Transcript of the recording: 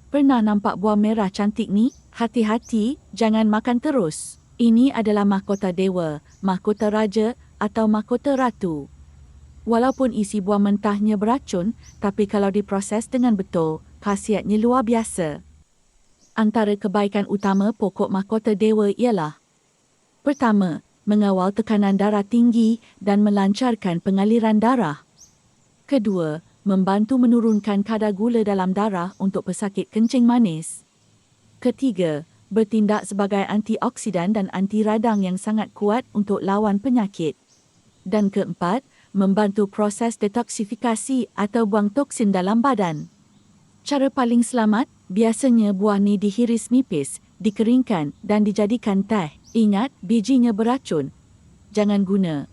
Pernah nampak buah merah cantik ni? Hati-hati, jangan makan terus. Ini adalah mahkota dewa, mahkota raja atau mahkota ratu. Walaupun isi buah mentahnya beracun, tapi kalau diproses dengan betul, khasiatnya luar biasa. Antara kebaikan utama pokok mahkota dewa ialah: pertama, mengawal tekanan darah tinggi dan melancarkan pengaliran darah. Kedua, membantu menurunkan kadar gula dalam darah untuk pesakit kencing manis. Ketiga, bertindak sebagai antioksidan dan anti radang yang sangat kuat untuk lawan penyakit. Dan keempat, membantu proses detoksifikasi atau buang toksin dalam badan. Cara paling selamat, biasanya buah ni dihiris nipis, dikeringkan dan dijadikan teh. Ingat, bijinya beracun. Jangan guna.